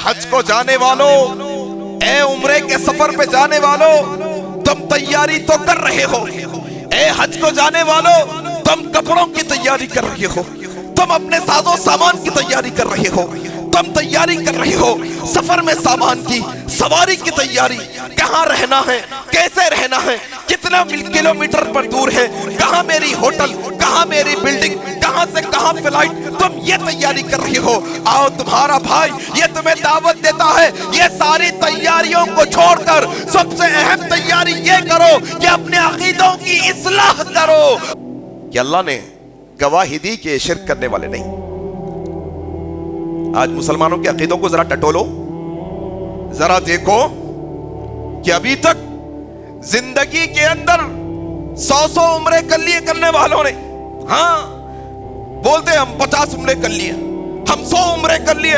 حج کو جانے والوں، اے عمرے کے سفر پہ جانے والوں، تم تیاری تو کر رہے ہو۔ اے حج کو جانے والوں، تم کپڑوں کی تیاری کر رہے ہو، تم اپنے ساز و سامان کی تیاری کر رہے ہو، تم تیاری کر رہے ہو سفر میں سامان کی، سواری کی تیاری، کہاں رہنا ہے، کیسے رہنا ہے، کتنا کلومیٹر پر دور ہے، کہاں میری ہوٹل، کہاں میری بلڈنگ، کہاں سے کہاں فلائٹ، تم یہ تیاری کر رہے ہو۔ آؤ تمہارا بھائی یہ تمہیں دعوت دیتا ہے، یہ ساری تیاریوں کو چھوڑ کر سب سے اہم تیاری یہ کرو کہ اپنے عقیدوں کی اصلاح کرو۔ کہ اللہ نے گواہی دی کہ شرک کرنے والے نہیں۔ آج مسلمانوں کے عقیدوں کو ذرا ٹٹولو، ذرا دیکھو کہ ابھی تک زندگی کے اندر 100 عمرے کر لیے کرنے والوں نے، ہاں بولتے ہم 50 عمرے کر لیے، ہم 100 عمرے کر لیے،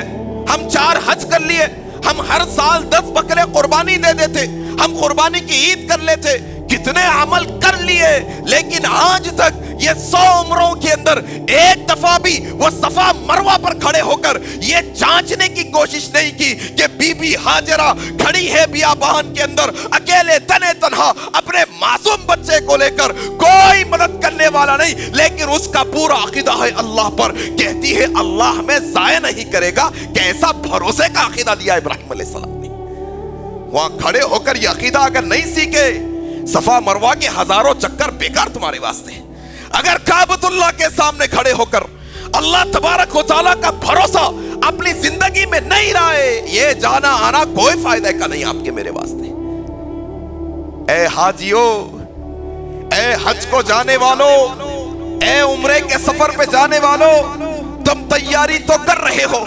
ہم 4 حج کر لیے، ہم ہر سال 10 بکرے قربانی دے دیتے، ہم قربانی کی عید کر لیتے، کتنے عمل کر لیے، لیکن آج تک یہ 100 عمروں کے اندر ایک دفعہ بھی وہ صفا مروہ پر کھڑے ہو کر یہ جانچنے کی کوشش نہیں کی کہ بی بی ہاجرہ کھڑی ہے بیابان کے اندر اکیلے تنے تنہا اپنے معصوم بچے کو لے کر، کوئی مدد کرنے والا نہیں، لیکن اس کا پورا عقیدہ ہے اللہ پر، کہتی ہے اللہ ہمیں ضائع نہیں کرے گا۔ کیسا بھروسے کا عقیدہ لیا ابراہیم علیہ السلام نے۔ وہاں کھڑے ہو کر یہ عقیدہ اگر نہیں سیکھے، صفا مروہ کے ہزاروں چکر بیکار تمہارے واسطے۔ اگر کعبۃ اللہ کے سامنے کھڑے ہو کر اللہ تبارک و تعالیٰ کا بھروسہ اپنی زندگی میں نہیں رہے، یہ جانا آنا کوئی فائدہ کا نہیں آپ کے میرے واسطے۔ اے حاجیو، اے حج کو جانے والوں، اے عمرے کے سفر پہ جانے والوں، تم تیاری تو کر رہے ہو۔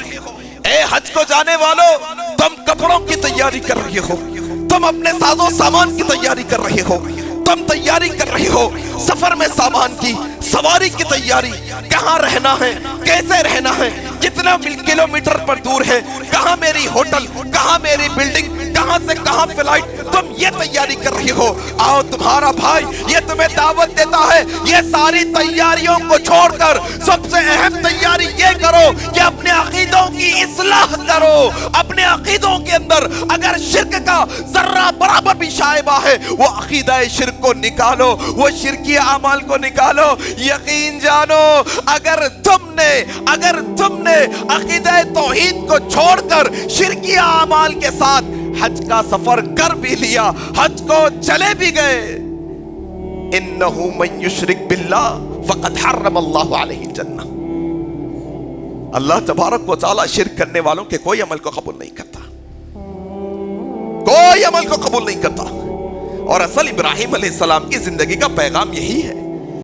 اے حج کو جانے والوں، تم کپڑوں کی تیاری کر رہے ہو، تم اپنے ساز و سامان کی تیاری کر رہے ہو، تم تیاری کر رہے ہو سفر میں سامان کی، سواری کی تیاری، کہاں رہنا ہے، کیسے رہنا ہے، کتنا کلومیٹر پر دور ہے، کہاں میری ہوٹل، کہاں میری بلڈنگ، کہاں سے کہاں فلائٹ، تم یہ تیاری کر رہے ہو۔ آؤ تمہارا بھائی یہ تمہیں دعوت دیتا ہے، یہ ساری تیاریوں کو چھوڑ کر سب سے اہم تیاری یہ کرو کہ اپنے عقیدوں کی اصلاح کرو۔ اپنے عقیدوں کے اندر اگر شرک کا ذرہ برابر بھی شائبہ ہے، وہ عقیدہ شرک کو نکالو، وہ شرکی اعمال کو نکالو۔ یقین جانو اگر تم نے عقیدہ توحید کو چھوڑ کر شرکی اعمال کے ساتھ حج کا سفر کر بھی لیا، حج کو چلے بھی گئے، انہو من یشرک باللہ فقد حرم اللہ علیہ الجنہ، اللہ تبارک و تعالی شرک کرنے والوں کے کوئی عمل کو قبول نہیں کرتا، کوئی عمل کو قبول نہیں کرتا۔ اور اصل ابراہیم علیہ السلام کی زندگی کا پیغام یہی ہے۔